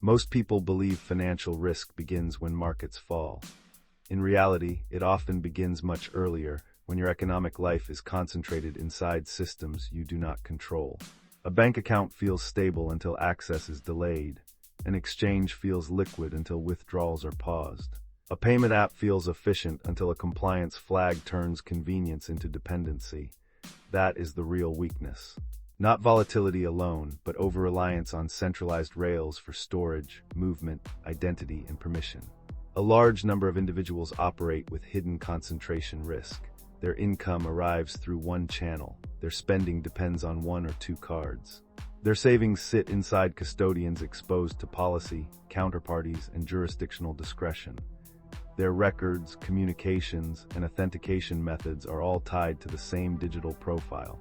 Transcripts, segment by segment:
Most people believe financial risk begins when markets fall. In reality, it often begins much earlier, when your economic life is concentrated inside systems you do not control. A bank account feels stable until access is delayed. An exchange feels liquid until withdrawals are paused. A payment app feels efficient until a compliance flag turns convenience into dependency. That is the real weakness. Not volatility alone, but over-reliance on centralized rails for storage, movement, identity, and permission. A large number of individuals operate with hidden concentration risk. Their income arrives through one channel. Their spending depends on one or two cards. Their savings sit inside custodians exposed to policy, counterparties, and jurisdictional discretion. Their records, communications, and authentication methods are all tied to the same digital profile.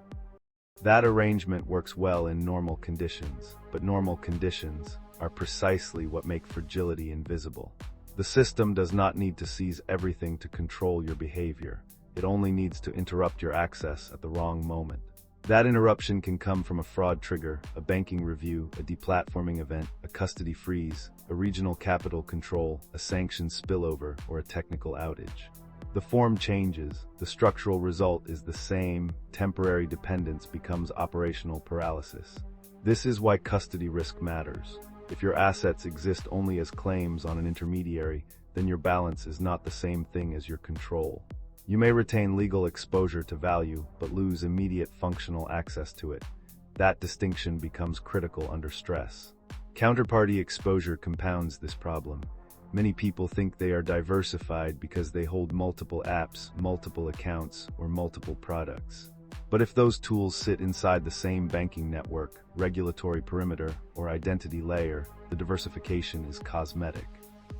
That arrangement works well in normal conditions, but normal conditions are precisely what make fragility invisible. The system does not need to seize everything to control your behavior. It only needs to interrupt your access at the wrong moment. That interruption can come from a fraud trigger, a banking review, a deplatforming event, a custody freeze, a regional capital control, a sanctioned spillover, or a technical outage. The form changes, the structural result is the same. Temporary dependence becomes operational paralysis. This is why custody risk matters. If your assets exist only as claims on an intermediary, then your balance is not the same thing as your control. You may retain legal exposure to value, but lose immediate functional access to it. That distinction becomes critical under stress. Counterparty exposure compounds this problem. Many people think they are diversified because they hold multiple apps, multiple accounts, or multiple products. But if those tools sit inside the same banking network, regulatory perimeter, or identity layer, the diversification is cosmetic.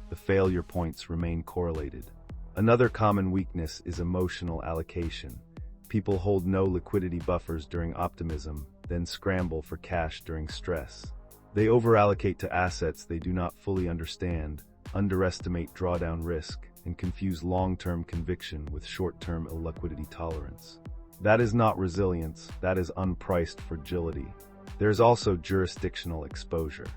The failure points remain correlated. Another common weakness is emotional allocation. People hold no liquidity buffers during optimism, then scramble for cash during stress. They overallocate to assets they do not fully understand, underestimate drawdown risk, and confuse long-term conviction with short-term illiquidity tolerance. That is not resilience, that is unpriced fragility. There is also jurisdictional exposure.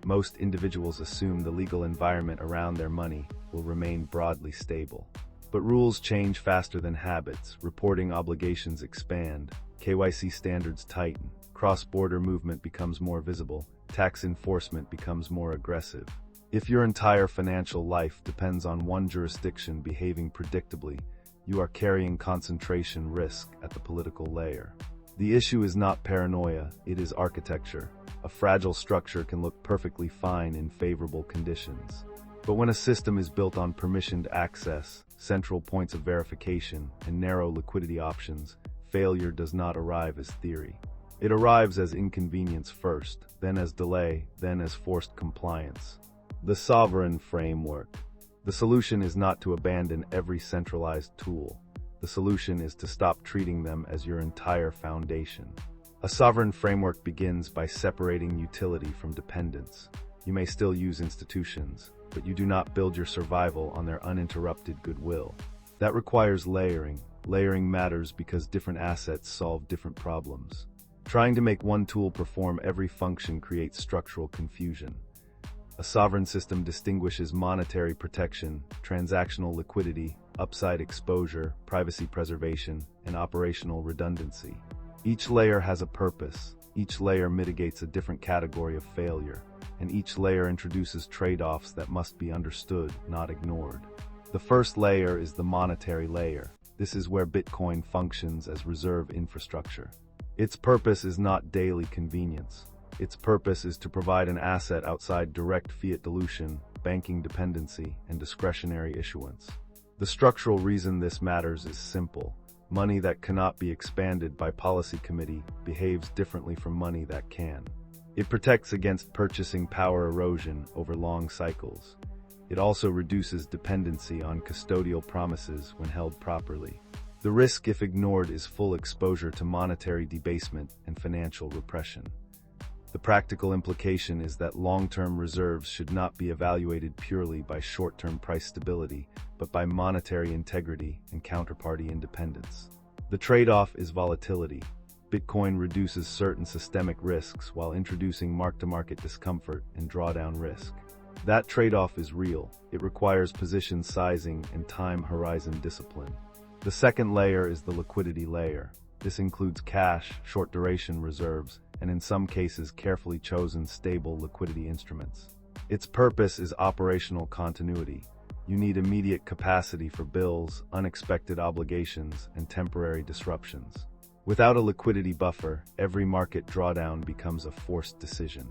Most individuals assume the legal environment around their money will remain broadly stable. But rules change faster than habits, reporting obligations expand, KYC standards tighten, cross-border movement becomes more visible, tax enforcement becomes more aggressive. If your entire financial life depends on one jurisdiction behaving predictably, you are carrying concentration risk at the political layer. The issue is not paranoia, it is architecture. A fragile structure can look perfectly fine in favorable conditions. But when a system is built on permissioned access, central points of verification, and narrow liquidity options, failure does not arrive as theory. It arrives as inconvenience first, then as delay, then as forced compliance. The sovereign framework. The solution is not to abandon every centralized tool. The solution is to stop treating them as your entire foundation. A sovereign framework begins by separating utility from dependence. You may still use institutions, but you do not build your survival on their uninterrupted goodwill. That requires layering. Layering matters because different assets solve different problems. Trying to make one tool perform every function creates structural confusion. A sovereign system distinguishes monetary protection, transactional liquidity, upside exposure, privacy preservation, and operational redundancy. Each layer has a purpose, each layer mitigates a different category of failure, and each layer introduces trade-offs that must be understood, not ignored. The first layer is the monetary layer. This is where Bitcoin functions as reserve infrastructure. Its purpose is not daily convenience. Its purpose is to provide an asset outside direct fiat dilution, banking dependency, and discretionary issuance. The structural reason this matters is simple. Money that cannot be expanded by policy committee behaves differently from money that can. It protects against purchasing power erosion over long cycles. It also reduces dependency on custodial promises when held properly. The risk, if ignored, is full exposure to monetary debasement and financial repression. The practical implication is that long-term reserves should not be evaluated purely by short-term price stability, but by monetary integrity and counterparty independence. The trade-off is volatility. Bitcoin reduces certain systemic risks while introducing mark-to-market discomfort and drawdown risk. That trade-off is real. It requires position sizing and time horizon discipline. The second layer is the liquidity layer. This includes cash, short-duration reserves, and in some cases carefully chosen stable liquidity instruments. Its purpose is operational continuity. You need immediate capacity for bills, unexpected obligations, and temporary disruptions. Without a liquidity buffer, every market drawdown becomes a forced decision.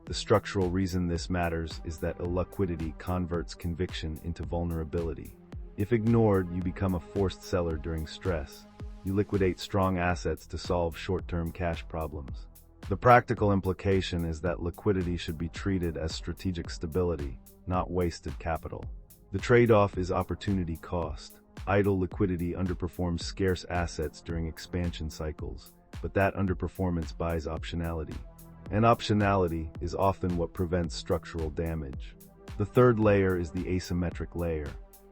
The structural reason this matters is that illiquidity converts conviction into vulnerability. If ignored, you become a forced seller during stress. You liquidate strong assets to solve short-term cash problems. The practical implication is that liquidity should be treated as strategic stability, not wasted capital. The trade-off is opportunity cost. Idle liquidity underperforms scarce assets during expansion cycles, but that underperformance buys optionality. And optionality is often what prevents structural damage. The third layer is the asymmetric layer.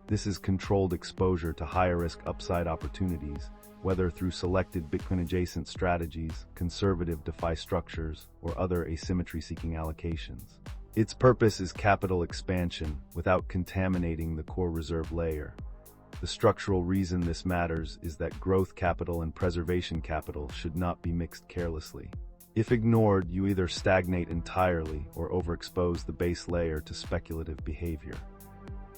This is controlled exposure to higher-risk upside opportunities, whether through selected Bitcoin-adjacent strategies, conservative DeFi structures, or other asymmetry-seeking allocations. Its purpose is capital expansion without contaminating the core reserve layer. The structural reason this matters is that growth capital and preservation capital should not be mixed carelessly. If ignored, you either stagnate entirely or overexpose the base layer to speculative behavior.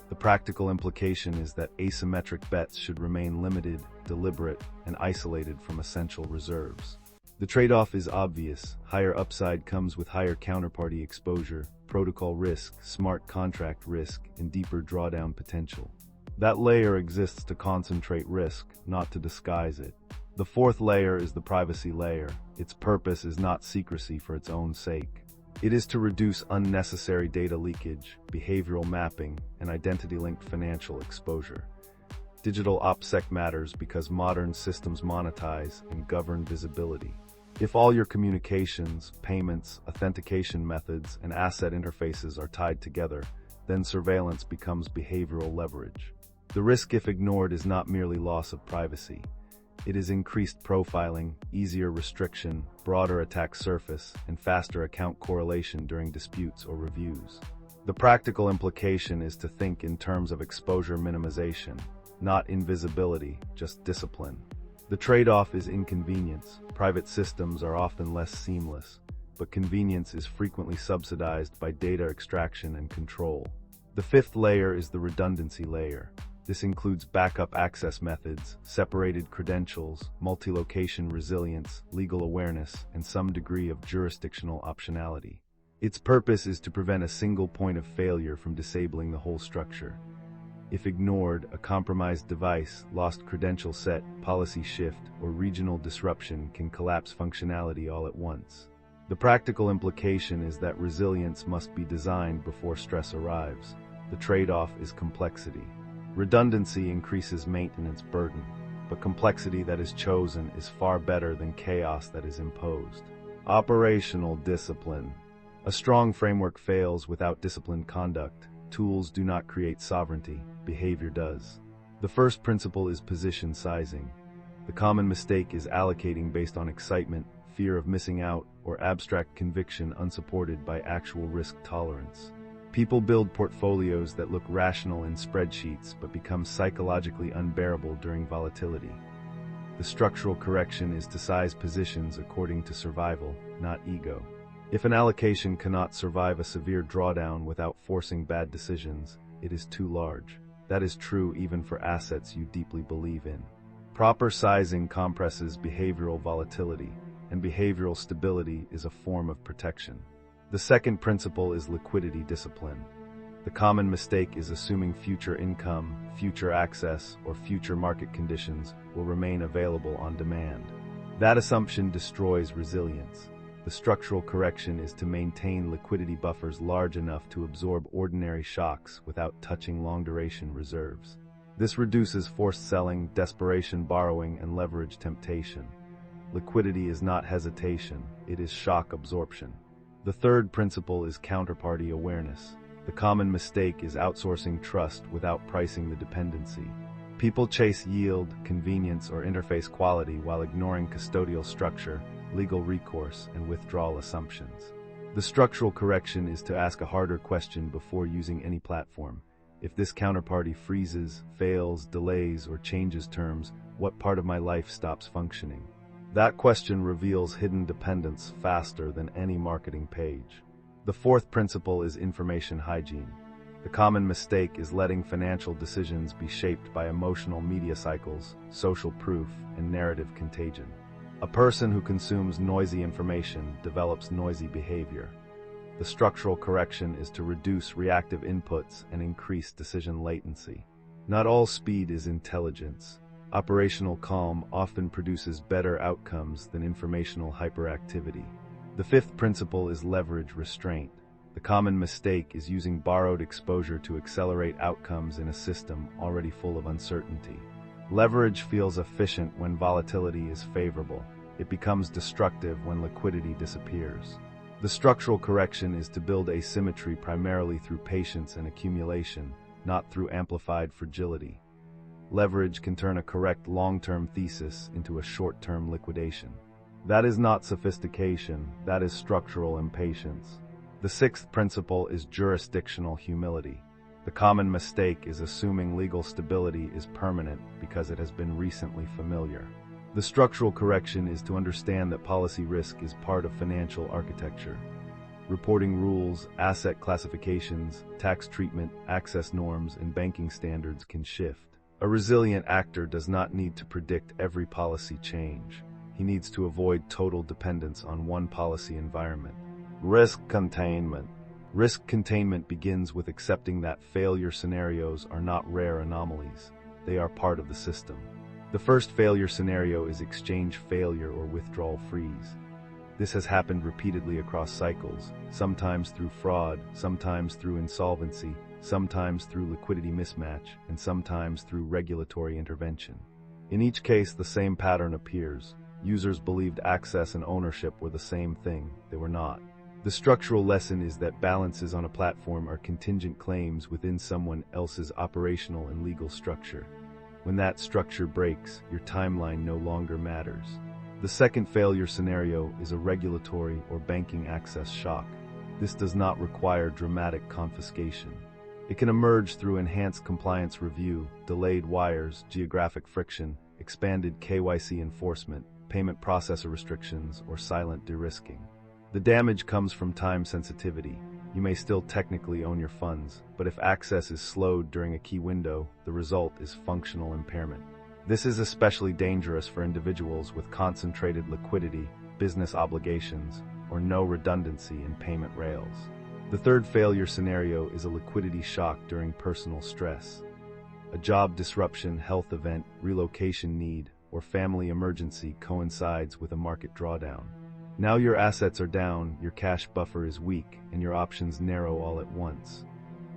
The practical implication is that asymmetric bets should remain limited, deliberate, and isolated from essential reserves. The trade-off is obvious. Higher upside comes with higher counterparty exposure, protocol risk, smart contract risk, and deeper drawdown potential. That layer exists to concentrate risk, not to disguise it. The fourth layer is the privacy layer. Its purpose is not secrecy for its own sake. It is to reduce unnecessary data leakage, behavioral mapping, and identity-linked financial exposure. Digital OPSEC matters because modern systems monetize and govern visibility. If all your communications, payments, authentication methods, and asset interfaces are tied together, then surveillance becomes behavioral leverage. The risk, if ignored, is not merely loss of privacy. It is increased profiling, easier restriction, broader attack surface, and faster account correlation during disputes or reviews. The practical implication is to think in terms of exposure minimization, not invisibility, just discipline. The trade-off is inconvenience. Private systems are often less seamless, but convenience is frequently subsidized by data extraction and control. The fifth layer is the redundancy layer. This includes backup access methods, separated credentials, multi-location resilience, legal awareness, and some degree of jurisdictional optionality. Its purpose is to prevent a single point of failure from disabling the whole structure. If ignored, a compromised device, lost credential set, policy shift, or regional disruption can collapse functionality all at once. The practical implication is that resilience must be designed before stress arrives. The trade-off is complexity. Redundancy increases maintenance burden, but complexity that is chosen is far better than chaos that is imposed. Operational discipline. A strong framework fails without disciplined conduct. Tools do not create sovereignty, behavior does. The first principle is position sizing. The common mistake is allocating based on excitement, fear of missing out, or abstract conviction unsupported by actual risk tolerance. People build portfolios that look rational in spreadsheets but become psychologically unbearable during volatility. The structural correction is to size positions according to survival, not ego. If an allocation cannot survive a severe drawdown without forcing bad decisions, it is too large. That is true even for assets you deeply believe in. Proper sizing compresses behavioral volatility, and behavioral stability is a form of protection. The second principle is liquidity discipline. The common mistake is assuming future income, future access, or future market conditions will remain available on demand. That assumption destroys resilience. The structural correction is to maintain liquidity buffers large enough to absorb ordinary shocks without touching long-duration reserves. This reduces forced selling, desperation borrowing, and leverage temptation. Liquidity is not hesitation, it is shock absorption. The third principle is counterparty awareness. The common mistake is outsourcing trust without pricing the dependency. People chase yield, convenience, or interface quality while ignoring custodial structure, legal recourse, and withdrawal assumptions. The structural correction is to ask a harder question before using any platform. If this counterparty freezes, fails, delays, or changes terms, what part of my life stops functioning? That question reveals hidden dependence faster than any marketing page. The fourth principle is information hygiene. The common mistake is letting financial decisions be shaped by emotional media cycles, social proof, and narrative contagion. A person who consumes noisy information develops noisy behavior. The structural correction is to reduce reactive inputs and increase decision latency. Not all speed is intelligence. Operational calm often produces better outcomes than informational hyperactivity. The fifth principle is leverage restraint. The common mistake is using borrowed exposure to accelerate outcomes in a system already full of uncertainty. Leverage feels efficient when volatility is favorable. It becomes destructive when liquidity disappears. The structural correction is to build asymmetry primarily through patience and accumulation, not through amplified fragility. Leverage can turn a correct long-term thesis into a short-term liquidation. That is not sophistication, that is structural impatience. The sixth principle is jurisdictional humility. The common mistake is assuming legal stability is permanent because it has been recently familiar. The structural correction is to understand that policy risk is part of financial architecture. Reporting rules, asset classifications, tax treatment, access norms, and banking standards can shift. A resilient actor does not need to predict every policy change. He needs to avoid total dependence on one policy environment. Risk containment. Risk containment begins with accepting that failure scenarios are not rare anomalies. They are part of the system. The first failure scenario is exchange failure or withdrawal freeze. This has happened repeatedly across cycles, sometimes through fraud, sometimes through insolvency, sometimes through liquidity mismatch, and sometimes through regulatory intervention. In each case, the same pattern appears. Users believed access and ownership were the same thing. They were not. The structural lesson is that balances on a platform are contingent claims within someone else's operational and legal structure. When that structure breaks, your timeline no longer matters. The second failure scenario is a regulatory or banking access shock. This does not require dramatic confiscation. It can emerge through enhanced compliance review, delayed wires, geographic friction, expanded KYC enforcement, payment processor restrictions, or silent de-risking. The damage comes from time sensitivity. You may still technically own your funds, but if access is slowed during a key window, the result is functional impairment. This is especially dangerous for individuals with concentrated liquidity, business obligations, or no redundancy in payment rails. The third failure scenario is a liquidity shock during personal stress. A job disruption, health event, relocation need, or family emergency coincides with a market drawdown. Now your assets are down, your cash buffer is weak, and your options narrow all at once.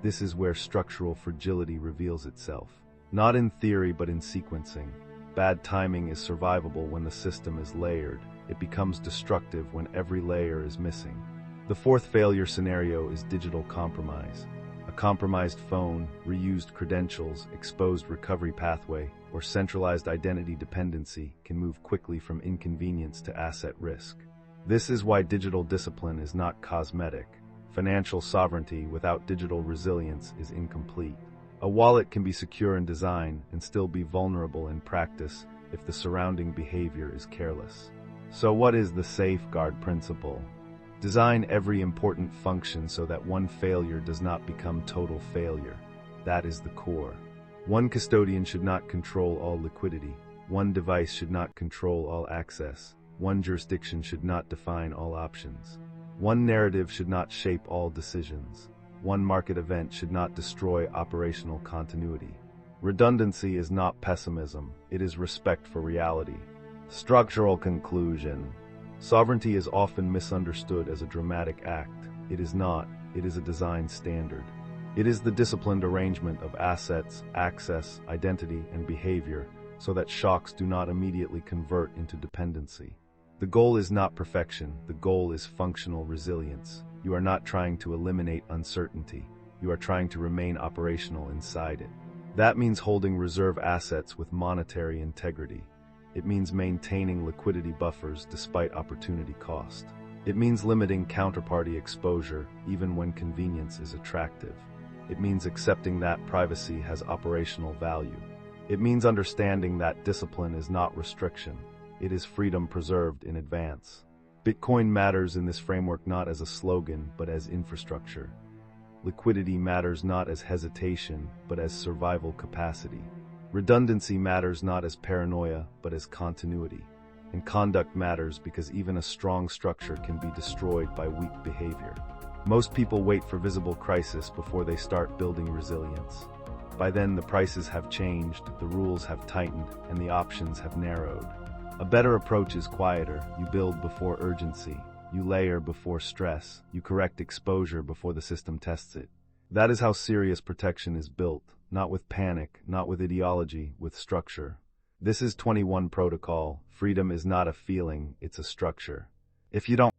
This is where structural fragility reveals itself. Not in theory, but in sequencing. Bad timing is survivable when the system is layered. It becomes destructive when every layer is missing. The fourth failure scenario is digital compromise. A compromised phone, reused credentials, exposed recovery pathway, or centralized identity dependency can move quickly from inconvenience to asset risk. This is why digital discipline is not cosmetic. Financial sovereignty without digital resilience is incomplete. A wallet can be secure in design and still be vulnerable in practice if the surrounding behavior is careless. So what is the safeguard principle? Design every important function so that one failure does not become total failure. That is the core. One custodian should not control all liquidity. One device should not control all access. One jurisdiction should not define all options. One narrative should not shape all decisions. One market event should not destroy operational continuity. Redundancy is not pessimism, it is respect for reality. Structural conclusion. Sovereignty is often misunderstood as a dramatic act. It is not, it is a design standard. It is the disciplined arrangement of assets, access, identity, and behavior so that shocks do not immediately convert into dependency. The goal is not perfection, the goal is functional resilience. You are not trying to eliminate uncertainty, you are trying to remain operational inside it. That means holding reserve assets with monetary integrity. It means maintaining liquidity buffers despite opportunity cost. It means limiting counterparty exposure even when convenience is attractive. It means accepting that privacy has operational value. It means understanding that discipline is not restriction. It is freedom preserved in advance. Bitcoin matters in this framework not as a slogan, but as infrastructure. Liquidity matters not as hesitation, but as survival capacity. Redundancy matters not as paranoia, but as continuity. And conduct matters because even a strong structure can be destroyed by weak behavior. Most people wait for visible crisis before they start building resilience. By then, the prices have changed, the rules have tightened, and the options have narrowed. A better approach is quieter. You build before urgency. You layer before stress. You correct exposure before the system tests it. That is how serious protection is built, not with panic, not with ideology, with structure. This is 21 Protocol. Freedom is not a feeling, it's a structure. If you don't